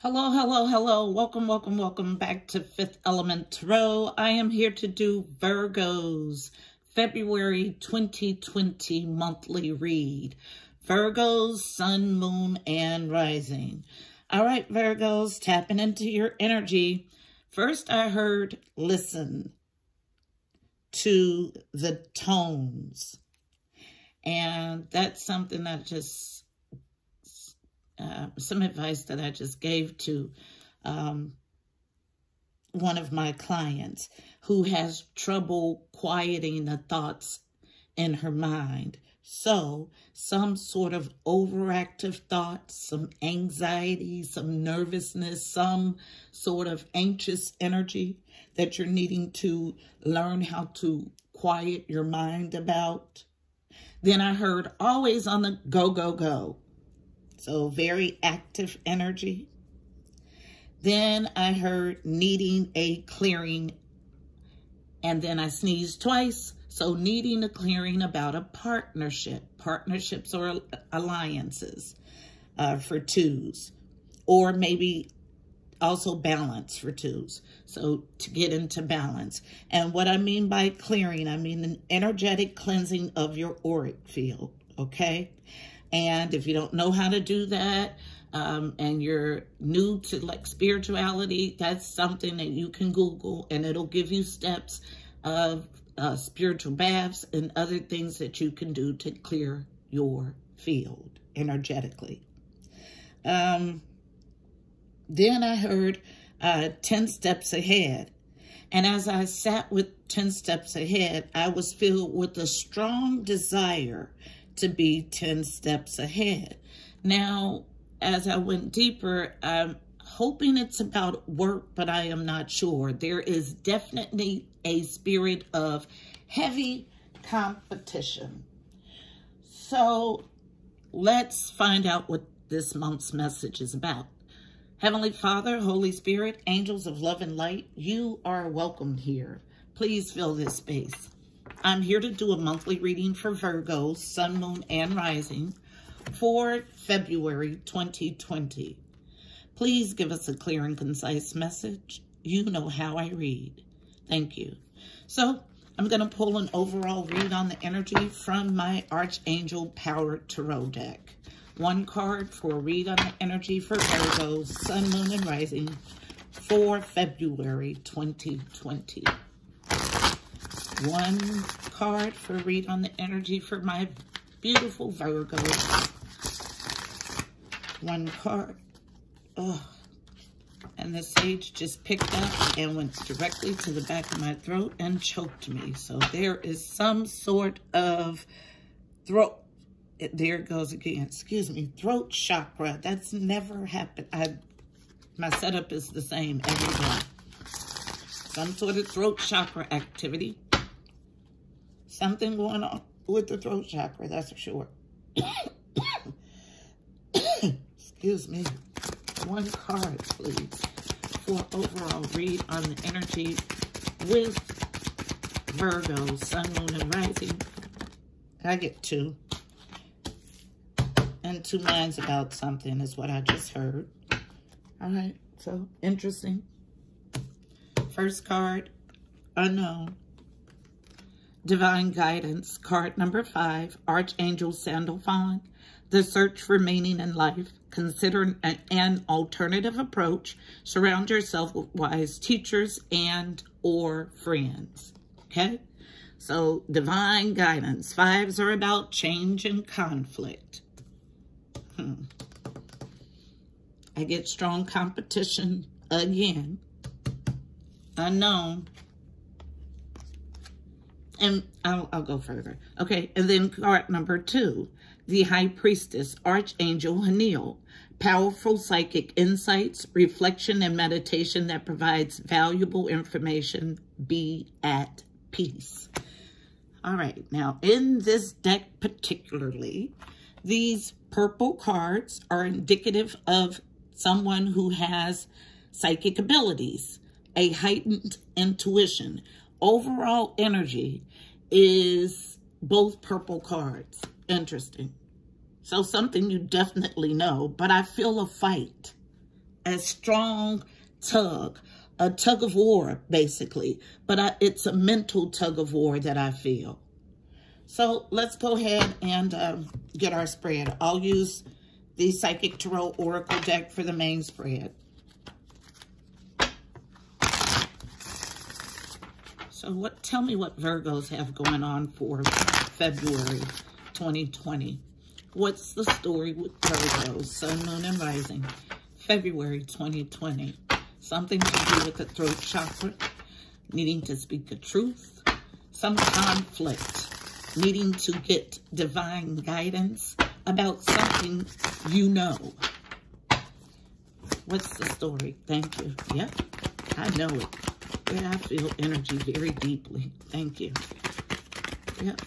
Hello, hello, hello. Welcome back to Fifth Element Tarot. I am here to do Virgo's February 2020 monthly read. Virgo's Sun, Moon, and Rising. All right, Virgos, tapping into your energy. First, I heard listen to the tones. And that's something that just... some advice that I just gave to one of my clients who has trouble quieting the thoughts in her mind. So some sort of overactive thoughts, some anxiety, some nervousness, some sort of anxious energy that you're needing to learn how to quiet your mind about. Then I heard always on the go, go, go. So very active energy. Then I heard needing a clearing. And then I sneezed twice. So needing a clearing about a partnership. Partnerships or alliances for twos. Or maybe also balance for twos. So to get into balance. And what I mean by clearing, I mean an energetic cleansing of your auric field. Okay? And if you don't know how to do that, and you're new to like spirituality, that's something that you can Google and it'll give you steps of spiritual baths and other things that you can do to clear your field energetically. Then I heard 10 steps ahead. And as I sat with 10 steps ahead, I was filled with a strong desire to be 10 steps ahead. Now, as I went deeper, I'm hoping it's about work, but I am not sure. There is definitely a spirit of heavy competition. So let's find out what this month's message is about. Heavenly Father, Holy Spirit, angels of love and light, you are welcome here. Please fill this space. I'm here to do a monthly reading for Virgo, Sun, Moon, and Rising for February 2020. Please give us a clear and concise message. You know how I read. Thank you. So I'm going to pull an overall read on the energy from my Archangel Power Tarot deck. One card for a read on the energy for Virgo, Sun, Moon, and Rising for February 2020. One card for a read on the energy for my beautiful Virgo. One card. Oh, and the sage just picked up and went directly to the back of my throat and choked me. So there is some sort of throat. There it goes again. Excuse me. Throat chakra. That's never happened. My setup is the same every day. Some sort of throat chakra activity. Something going on with the throat chakra, that's for sure. Excuse me. One card, please, for overall read on the energy with Virgo, Sun, Moon, and Rising. I get two. And two minds about something is what I just heard. All right, so interesting. First card, unknown. Divine Guidance, card number 5, Archangel Sandalphon, the search for meaning in life. Consider an alternative approach. Surround yourself with wise teachers and or friends. Okay? So, Divine Guidance. 5s are about change and conflict. I get strong competition again. Unknown. And I'll go further. Okay, and then card number 2, the High Priestess, Archangel Haniel. Powerful psychic insights, reflection, and meditation that provides valuable information. Be at peace. All right, now in this deck particularly, these purple cards are indicative of someone who has psychic abilities, a heightened intuition. Overall energy is both purple cards. Interesting. So something you definitely know, but I feel a fight a strong tug, a tug of war, basically. But it's a mental tug of war that I feel. So let's go ahead and get our spread. I'll use the Psychic Tarot Oracle deck for the main spread. So tell me what Virgos have going on for February 2020. What's the story with Virgos, Sun, Moon, and Rising? February 2020. Something to do with the throat chakra, needing to speak the truth, some conflict, needing to get divine guidance about something you know. What's the story? Thank you. Yep, I know it. Yeah, I feel energy very deeply. Thank you. Yep.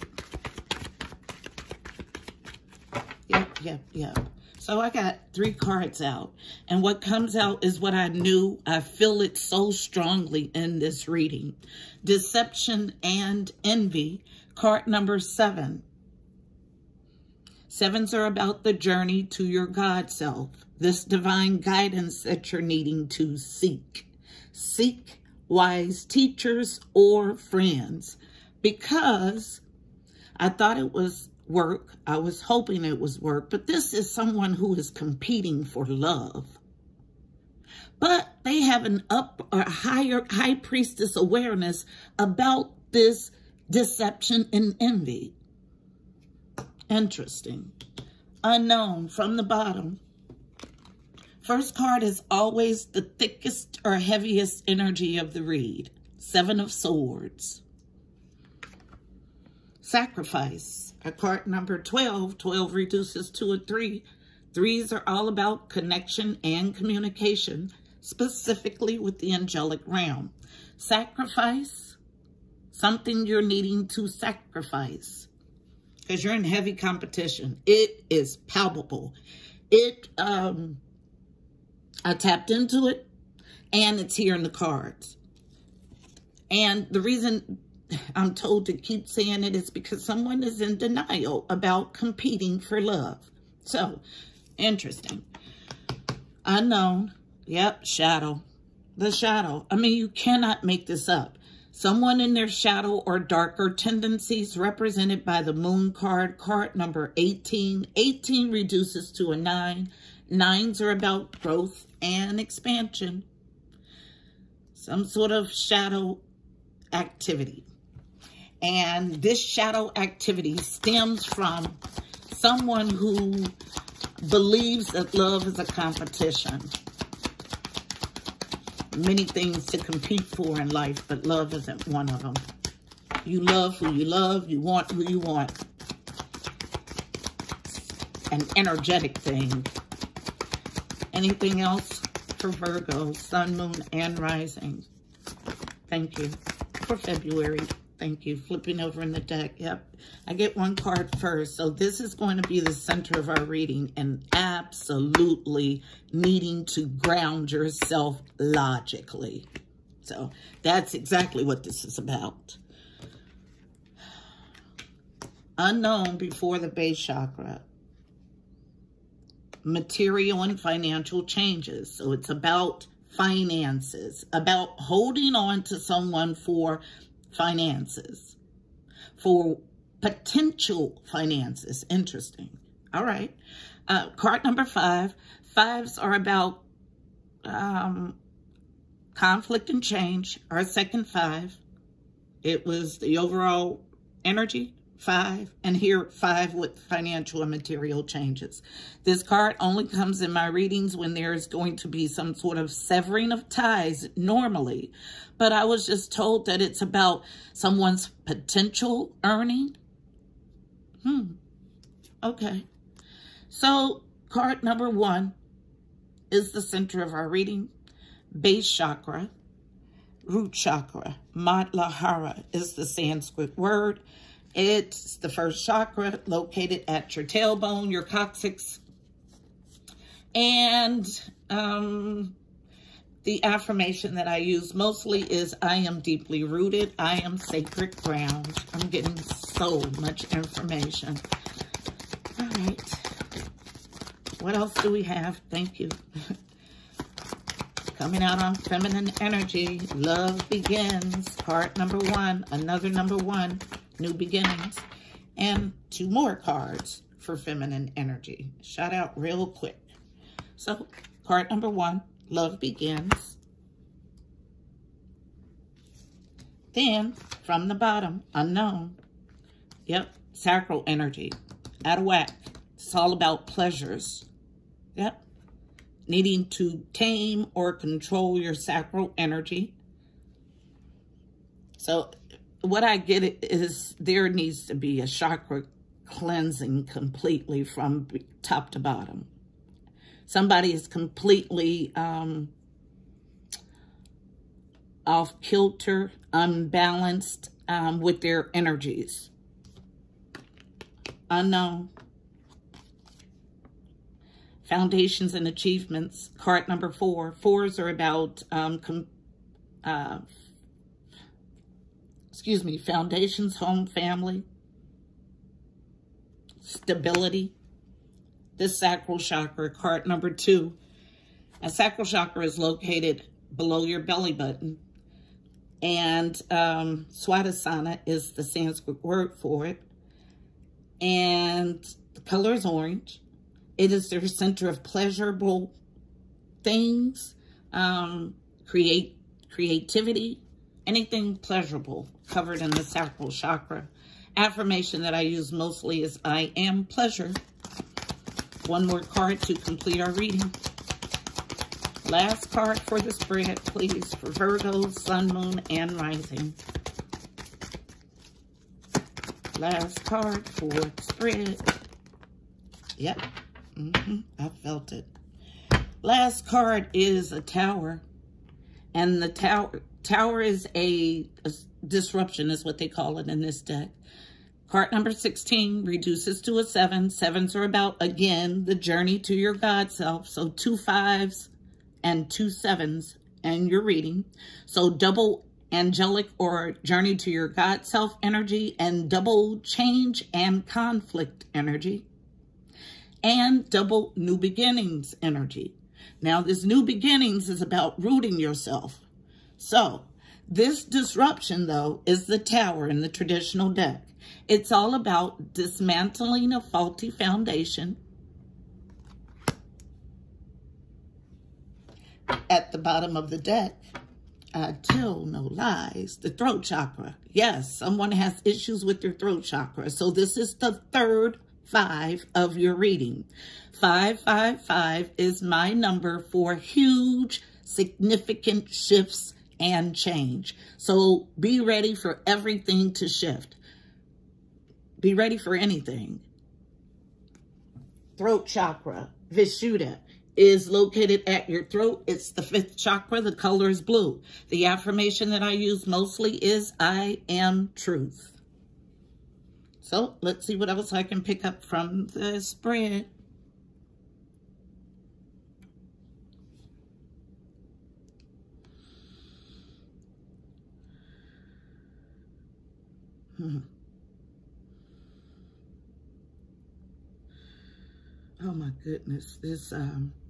Yep. So I got 3 cards out. And what comes out is what I knew. I feel it so strongly in this reading. Deception and envy. Card number 7. 7s are about the journey to your God self. This divine guidance that you're needing to seek. Seek wise teachers or friends. Because I thought it was work. I was hoping it was work, but this is someone who is competing for love. But they have an high priestess awareness about this deception and envy. Interesting. Unknown from the bottom. First card is always the thickest or heaviest energy of the read. 7 of Swords. Sacrifice. Card number 12. 12 reduces to a 3. 3s are all about connection and communication, specifically with the angelic realm. Sacrifice. Something you're needing to sacrifice. Because you're in heavy competition. It is palpable. I tapped into it, and it's here in the cards. And the reason I'm told to keep saying it is because someone is in denial about competing for love. So, interesting. Unknown. Yep, shadow. The shadow. I mean, you cannot make this up. Someone in their shadow or darker tendencies represented by the moon card, card number 18. 18 reduces to a 9. 9s are about growth and expansion. Some sort of shadow activity. And this shadow activity stems from someone who believes that love is a competition. Many things to compete for in life, but love isn't one of them. You love who you love. You want who you want. An energetic thing. Anything else for Virgo, Sun, Moon, and Rising? Thank you. For February. Thank you. Flipping over in the deck. Yep. I get 1 card first. So this is going to be the center of our reading and absolutely needing to ground yourself logically. So that's exactly what this is about. Unknown before the base chakra. Material and financial changes. So it's about finances, about holding on to someone for finances, for potential finances. Interesting. All right. Card number 5. 5s are about conflict and change. Our second 5. It was the overall energy. 5, and here 5 with financial and material changes. This card only comes in my readings when there's going to be some sort of severing of ties normally, but I was just told that it's about someone's potential earning. Okay. So card number 1 is the center of our reading. Base chakra, root chakra. Madlahara is the Sanskrit word. It's the first chakra located at your tailbone, your coccyx. And the affirmation that I use mostly is, I am deeply rooted. I am sacred ground. I'm getting so much information. All right. What else do we have? Thank you. Coming out on feminine energy, love begins. Card number 1, another number 1, new beginnings. And 2 more cards for feminine energy. Shout out real quick. So, card number 1, love begins. Then, from the bottom, unknown. Yep, sacral energy, out of whack. It's all about pleasures. Yep. Needing to tame or control your sacral energy. So what I get is there needs to be a chakra cleansing completely from top to bottom. Somebody is completely off kilter, unbalanced with their energies. Unknown. Foundations and achievements, card number 4. 4s are about, foundations, home, family, stability. This sacral chakra, card number 2. A sacral chakra is located below your belly button. And Swadhisthana is the Sanskrit word for it. And the color is orange. It is their center of pleasurable things, creativity, anything pleasurable covered in the sacral chakra. Affirmation that I use mostly is I am pleasure. 1 more card to complete our reading. Last card for the spread, please, for Virgo, Sun, Moon, and Rising. Last card for the spread. Yep. I felt it. Last card is a tower. And the tower is a disruption, is what they call it in this deck. Card number 16 reduces to a 7. 7s are about, again, the journey to your God self. So 2 5s and 2 7s in your reading. So double angelic or journey to your God self energy and double change and conflict energy. And double new beginnings energy. Now, this new beginnings is about rooting yourself. So, this disruption, though, is the tower in the traditional deck. It's all about dismantling a faulty foundation. At the bottom of the deck, I tell no lies, the throat chakra. Yes, someone has issues with their throat chakra. So, this is the 3rd 5 of your reading. 555 is my number for huge, significant shifts and change. So be ready for everything to shift. Be ready for anything. Throat chakra, Vishuddha, is located at your throat. It's the 5th chakra. The color is blue. The affirmation that I use mostly is I am truth. So let's see what else I can pick up from the spread. Oh my goodness, this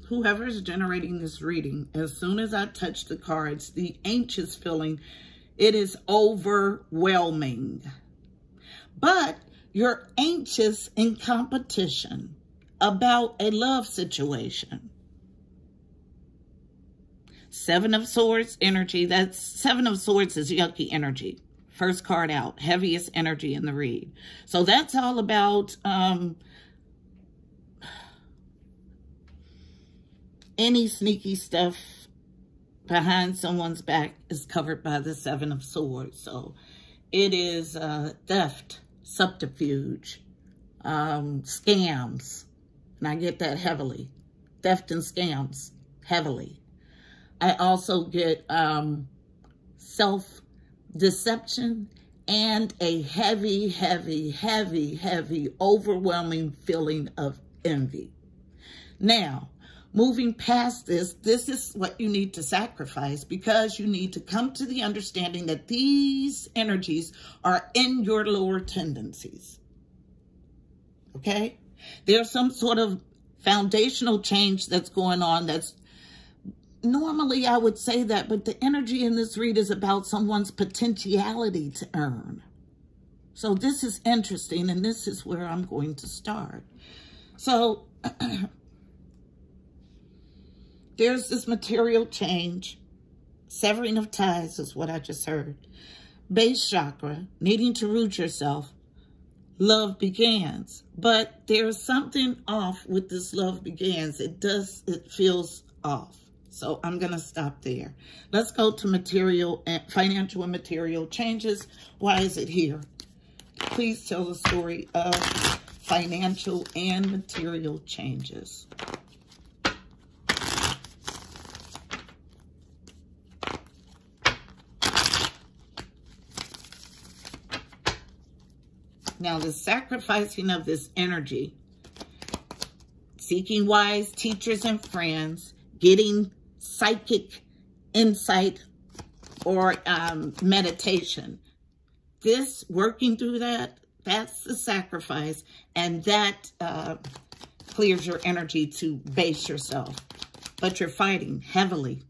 whoever is generating this reading, as soon as I touch the cards, the anxious feeling, it is overwhelming. But you're anxious in competition about a love situation. 7 of Swords energy. That's 7 of Swords is yucky energy. First card out, heaviest energy in the read. So that's all about any sneaky stuff behind someone's back is covered by the 7 of Swords. So it is theft, subterfuge, scams, and I get that heavily. Theft and scams, heavily. I also get self-deception and a heavy, heavy, heavy, heavy, overwhelming feeling of envy. Now, moving past this, this is what you need to sacrifice, because you need to come to the understanding that these energies are in your lower tendencies. Okay? There's some sort of foundational change that's going on that's normally I would say that, but the energy in this read is about someone's potentiality to earn. So this is interesting, and this is where I'm going to start. So there's this material change. Severing of ties is what I just heard. Base chakra, needing to root yourself. Love begins. But there's something off with this love begins. It feels off. So I'm going to stop there. Let's go to material and financial and material changes. Why is it here? Please tell the story of financial and material changes. Now, the sacrificing of this energy, seeking wise teachers and friends, getting psychic insight or meditation. This, working through that, that's the sacrifice, and that clears your energy to base yourself. But you're fighting heavily.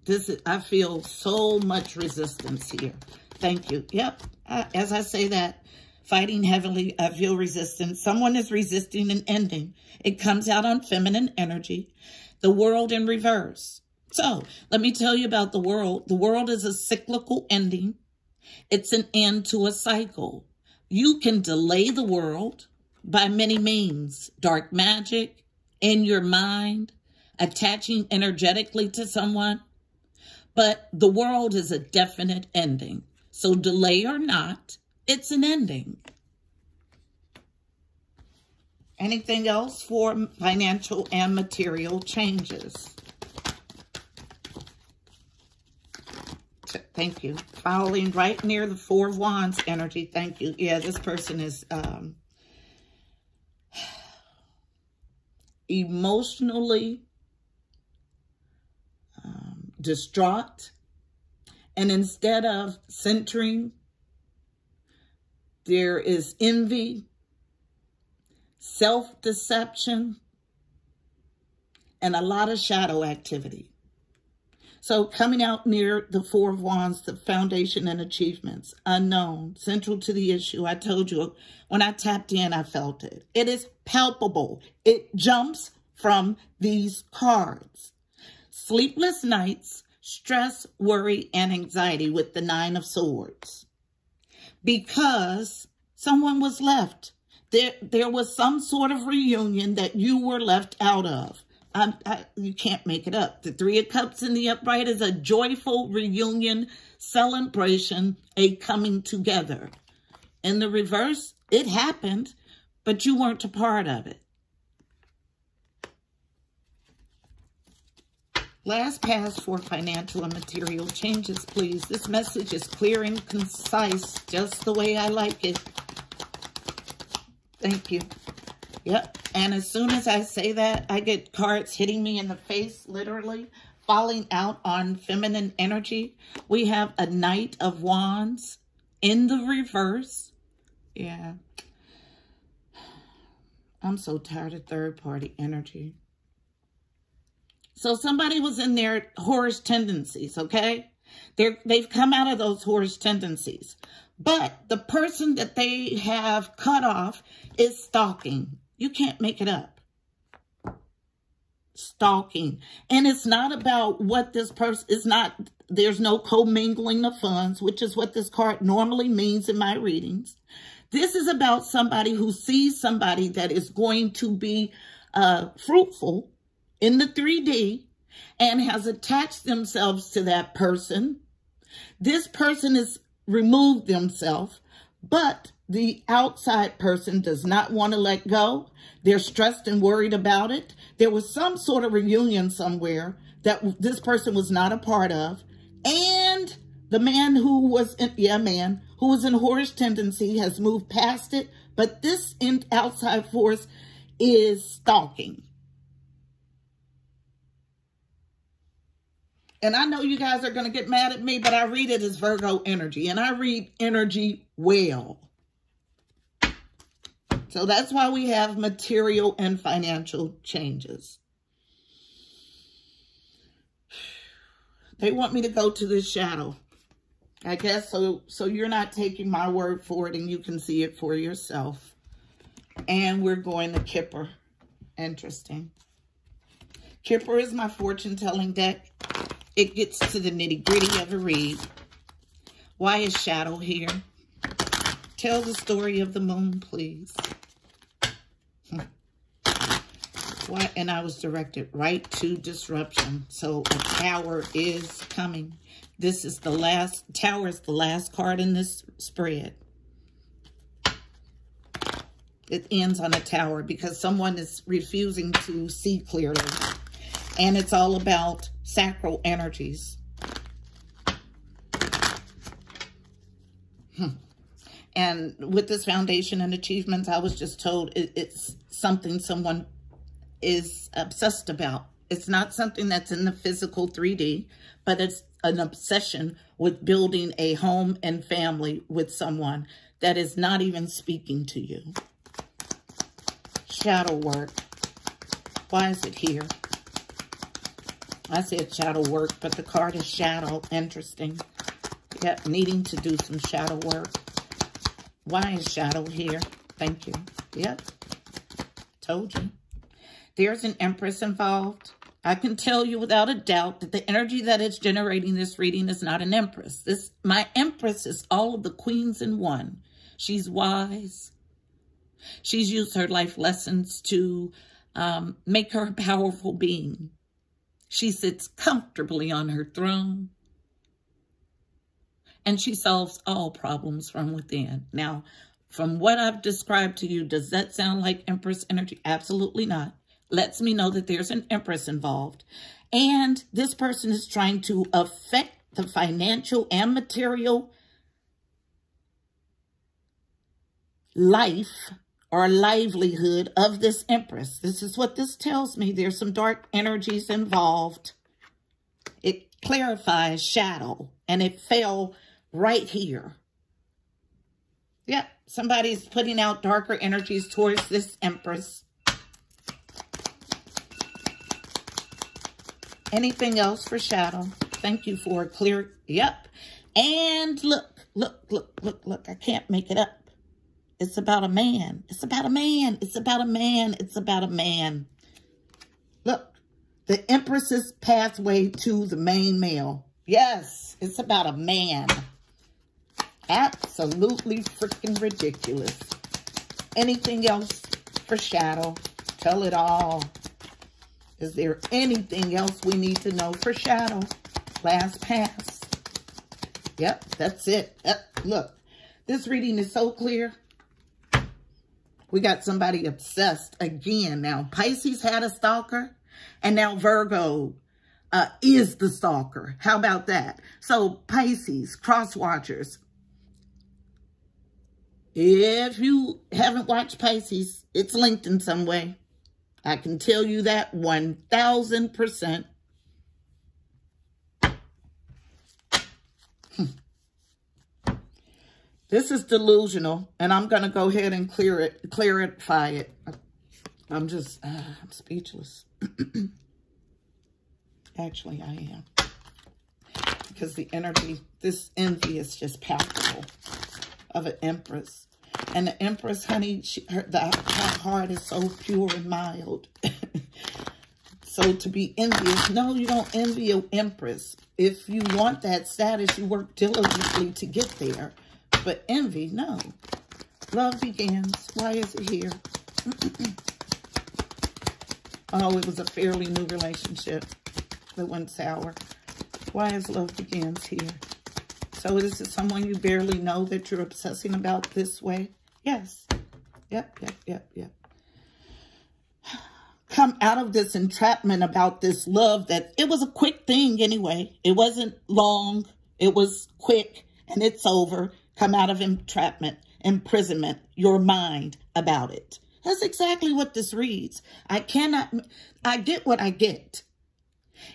I feel so much resistance here. Thank you. Yep, as I say that, fighting heavily, I feel resistance. Someone is resisting an ending. It comes out on feminine energy. The world in reverse. So, let me tell you about the world. The world is a cyclical ending. It's an end to a cycle. You can delay the world by many means. Dark magic, in your mind, attaching energetically to someone. But the world is a definite ending. So, delay or not, it's an ending. Anything else for financial and material changes? Thank you. Falling right near the Four of Wands energy. Thank you. Yeah, this person is emotionally distraught. And instead of centering, there is envy, self-deception, and a lot of shadow activity. So coming out near the Four of Wands, the foundation and achievements, unknown, central to the issue. I told you, when I tapped in, I felt it. It is palpable. It jumps from these cards. Sleepless nights, stress, worry, and anxiety with the Nine of Swords. Because someone was left. There was some sort of reunion that you were left out of. You can't make it up. The Three of Cups in the upright is a joyful reunion, celebration, a coming together. In the reverse, it happened, but you weren't a part of it. Last pass for financial and material changes, please. This message is clear and concise, just the way I like it. Thank you. Yep. And as soon as I say that, I get cards hitting me in the face, literally, falling out on feminine energy. We have a Knight of Wands in the reverse. Yeah. I'm so tired of third-party energy. So somebody was in their whorish tendencies, okay? They've come out of those whorish tendencies. But the person that they have cut off is stalking. You can't make it up. Stalking. And it's not about what this person is not. There's no commingling of funds, which is what this card normally means in my readings. This is about somebody who sees somebody that is going to be fruitful in the 3D and has attached themselves to that person. This person has removed themselves, but the outside person does not want to let go. They're stressed and worried about it. There was some sort of reunion somewhere that this person was not a part of. And the man who was in, who was in whorish tendency has moved past it. But this outside force is stalking. And I know you guys are going to get mad at me, but I read it as Virgo energy. And I read energy well. So that's why we have material and financial changes. They want me to go to this shadow. I guess so you're not taking my word for it and you can see it for yourself. And we're going to Kipper. Interesting. Kipper is my fortune-telling deck. It gets to the nitty-gritty of a read. Why is shadow here? Tell the story of the moon, please. Why? And I was directed right to disruption. So a tower is coming. This is the last, tower is the last card in this spread. It ends on a tower because someone is refusing to see clearly. And it's all about sacral energies. And with this foundation and achievements, I was just told it's something someone is obsessed about. It's not something that's in the physical 3D, but it's an obsession with building a home and family with someone that is not even speaking to you. Shadow work. Why is it here? I said shadow work, but the card is shadow. Interesting. Yep, needing to do some shadow work. Why is shadow here? Thank you. Yep. Told you. There's an Empress involved. I can tell you without a doubt that the energy that is generating this reading is not an Empress. My Empress is all of the queens in one. She's wise. She's used her life lessons to make her a powerful being. She sits comfortably on her throne. And she solves all problems from within. Now, from what I've described to you, does that sound like Empress energy? Absolutely not. Lets me know that there's an Empress involved. And this person is trying to affect the financial and material life or livelihood of this Empress. This is what this tells me. There's some dark energies involved. It clarifies shadow, and it fell right here. Yep, somebody's putting out darker energies towards this Empress. Anything else for shadow? Thank you for a clear, yep. And look, look, look, look, look. I can't make it up. It's about a man. It's about a man. It's about a man. It's about a man. Look, the Empress's pathway to the main male. Yes, it's about a man. Absolutely freaking ridiculous. Anything else for shadow? Tell it all. Is there anything else we need to know for shadow? Last pass. Yep, that's it. Look, this reading is so clear. We got somebody obsessed again. Now, Pisces had a stalker, and now Virgo is the stalker. How about that? So, Pisces, cross-watchers. If you haven't watched Pisces, it's linked in some way. I can tell you that 1000%. This is delusional, and I'm going to go ahead and clarify it. I'm speechless. Actually, I am. Because the energy, this envy is just palpable of an Empress. And the Empress, honey, her heart is so pure and mild. So to be envious, no, you don't envy an Empress. If you want that status, you work diligently to get there. But envy, no. Love begins. Why is it here? Oh, it was a fairly new relationship that went sour. Why is love begins here? So this is someone you barely know that you're obsessing about this way? Yes. Yep. Come out of this entrapment about this love that it was a quick thing anyway. It wasn't long. It was quick and it's over. Come out of entrapment, imprisonment, your mind about it. That's exactly what this reads. I get what I get.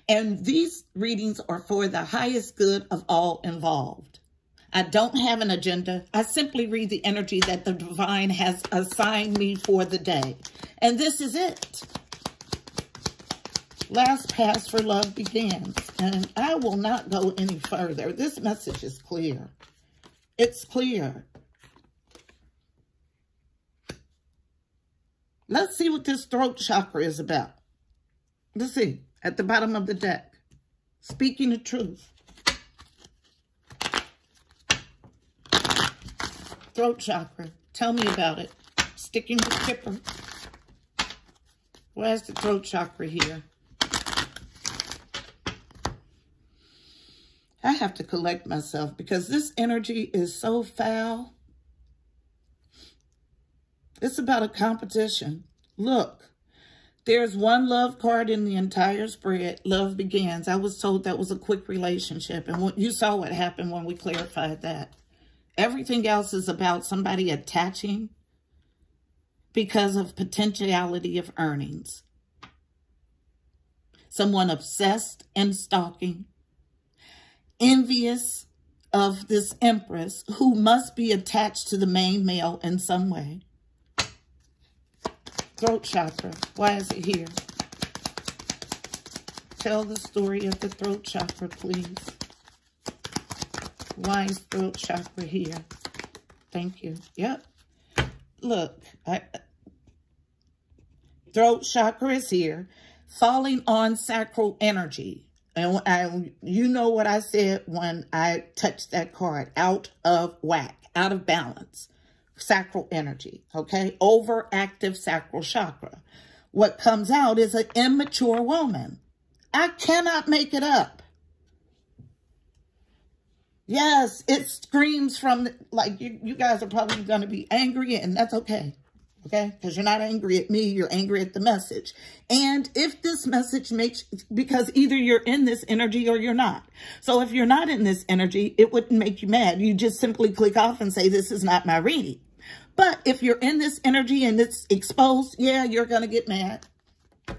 And these readings are for the highest good of all involved. I don't have an agenda. I simply read the energy that the divine has assigned me for the day. And this is it. Last pass for love begins. And I will not go any further. This message is clear. It's clear. Let's see what this throat chakra is about. Let's see. At the bottom of the deck. Speaking the truth. Throat chakra. Tell me about it. Sticking with Skipper. Where's the throat chakra here? I have to collect myself because this energy is so foul. It's about a competition. Look, there's one love card in the entire spread. Love begins. I was told that was a quick relationship. And you saw what happened when we clarified that. Everything else is about somebody attaching because of potentiality of earnings. Someone obsessed and stalking. Envious of this empress who must be attached to the main male in some way. Throat chakra. Why is it here? Tell the story of the throat chakra, please. Why is throat chakra here? Thank you. Yep. Look, throat chakra is here. Falling on sacral energy. And you know what I said when I touched that card. Out of whack. Out of balance. Sacral energy. Okay? Overactive sacral chakra. What comes out is an immature woman. I cannot make it up. Yes, it screams from, like, you guys are probably going to be angry, and that's okay. Okay? Because you're not angry at me, you're angry at the message. And if this message makes, because either you're in this energy or you're not. So if you're not in this energy, it wouldn't make you mad. You just simply click off and say, this is not my reading. But if you're in this energy and it's exposed, yeah, you're going to get mad.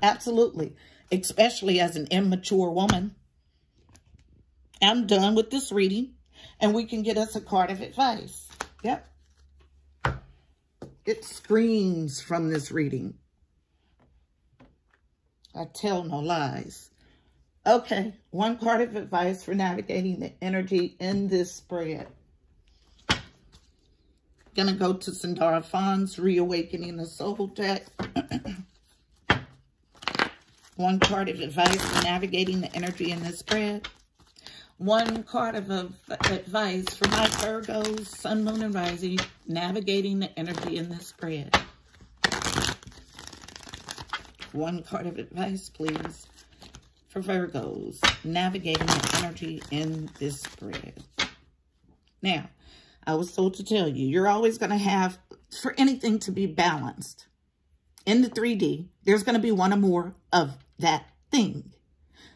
Absolutely. Especially as an immature woman. I'm done with this reading. And we can get us a card of advice. Yep. It screams from this reading. I tell no lies. Okay. One card of advice for navigating the energy in this spread. Gonna go to Sandara Fawn's Reawakening the Soul deck. One card of advice for navigating the energy in this spread. One card of advice for my Virgos, Sun, Moon, and Rising, navigating the energy in this spread. One card of advice, please, for Virgos, navigating the energy in this spread. Now, I was told to tell you, you're always going to have, for anything to be balanced, in the 3D, there's going to be one or more of that thing.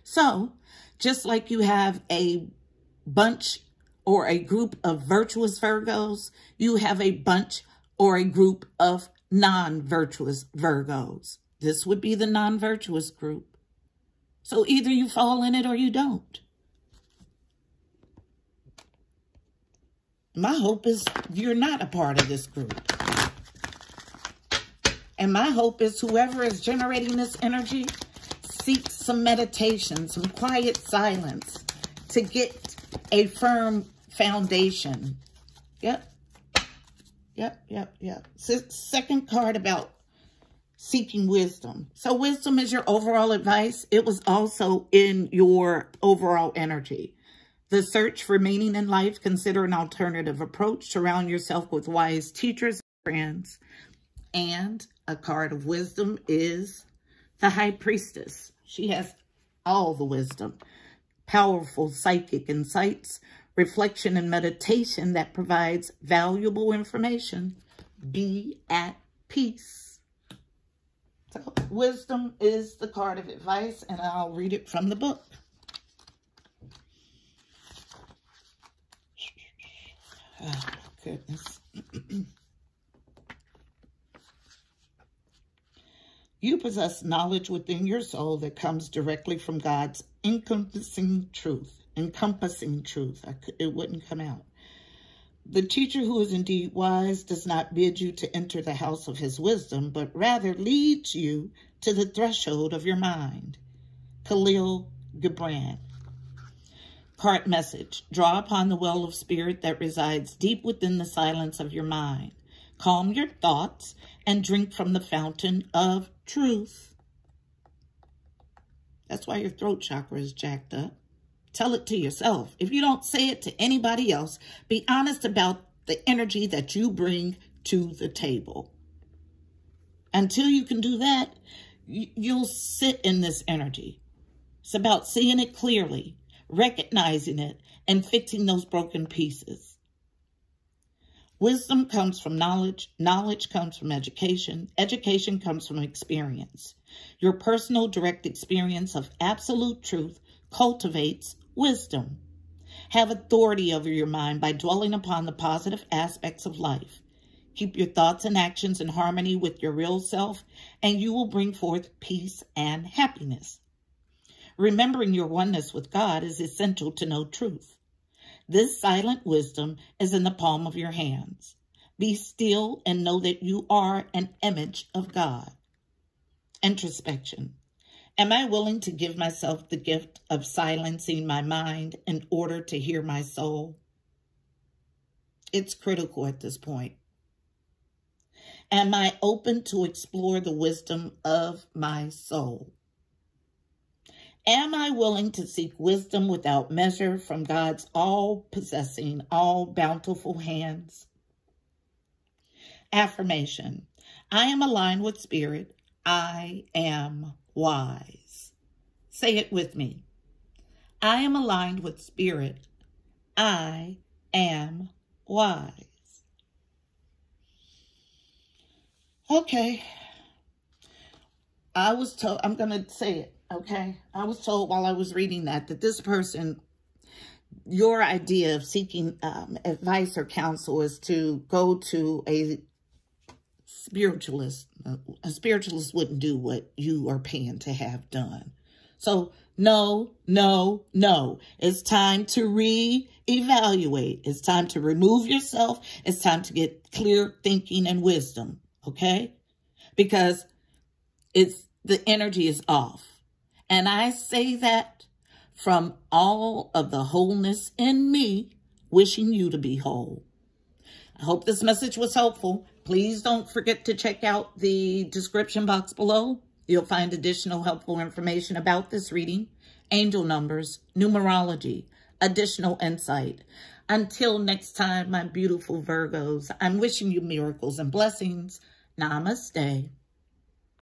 So, just like you have a bunch or a group of virtuous Virgos, you have a bunch or a group of non-virtuous Virgos. This would be the non-virtuous group. So either you fall in it or you don't. My hope is you're not a part of this group. And my hope is whoever is generating this energy seek some meditation, some quiet silence to get a firm foundation. Yep. Second card about seeking wisdom. So wisdom is your overall advice. It was also in your overall energy. The search for meaning in life, consider an alternative approach. Surround yourself with wise teachers and friends. And a card of wisdom is the High Priestess. She has all the wisdom, powerful psychic insights, reflection and meditation that provides valuable information. Be at peace. So wisdom is the card of advice, and I'll read it from the book. Oh, goodness. You possess knowledge within your soul that comes directly from God's encompassing truth. It wouldn't come out. The teacher who is indeed wise does not bid you to enter the house of his wisdom, but rather leads you to the threshold of your mind. Khalil Gibran. Card message. Draw upon the well of spirit that resides deep within the silence of your mind. Calm your thoughts and drink from the fountain of truth. That's why your throat chakra is jacked up. Tell it to yourself. If you don't say it to anybody else, be honest about the energy that you bring to the table. Until you can do that, you'll sit in this energy. It's about seeing it clearly, recognizing it, and fixing those broken pieces. Wisdom comes from knowledge. Knowledge comes from education. Education comes from experience. Your personal direct experience of absolute truth cultivates wisdom. Have authority over your mind by dwelling upon the positive aspects of life. Keep your thoughts and actions in harmony with your real self, and you will bring forth peace and happiness. Remembering your oneness with God is essential to know truth. This silent wisdom is in the palm of your hands. Be still and know that you are an image of God. Introspection. Am I willing to give myself the gift of silencing my mind in order to hear my soul? It's critical at this point. Am I open to explore the wisdom of my soul? Am I willing to seek wisdom without measure from God's all-possessing, all-bountiful hands? Affirmation. I am aligned with spirit. I am wise. Say it with me. I am aligned with spirit. I am wise. Okay. I was told, I'm going to say it, okay? I was told while I was reading that this person, your idea of seeking advice or counsel is to go to a spiritualist. A spiritualist wouldn't do what you are paying to have done. So, no, no, no. It's time to reevaluate. It's time to remove yourself. It's time to get clear thinking and wisdom, okay? Because the energy is off. And I say that from all of the wholeness in me, wishing you to be whole. I hope this message was helpful. Please don't forget to check out the description box below. You'll find additional helpful information about this reading, angel numbers, numerology, additional insight. Until next time, my beautiful Virgos, I'm wishing you miracles and blessings. Namaste.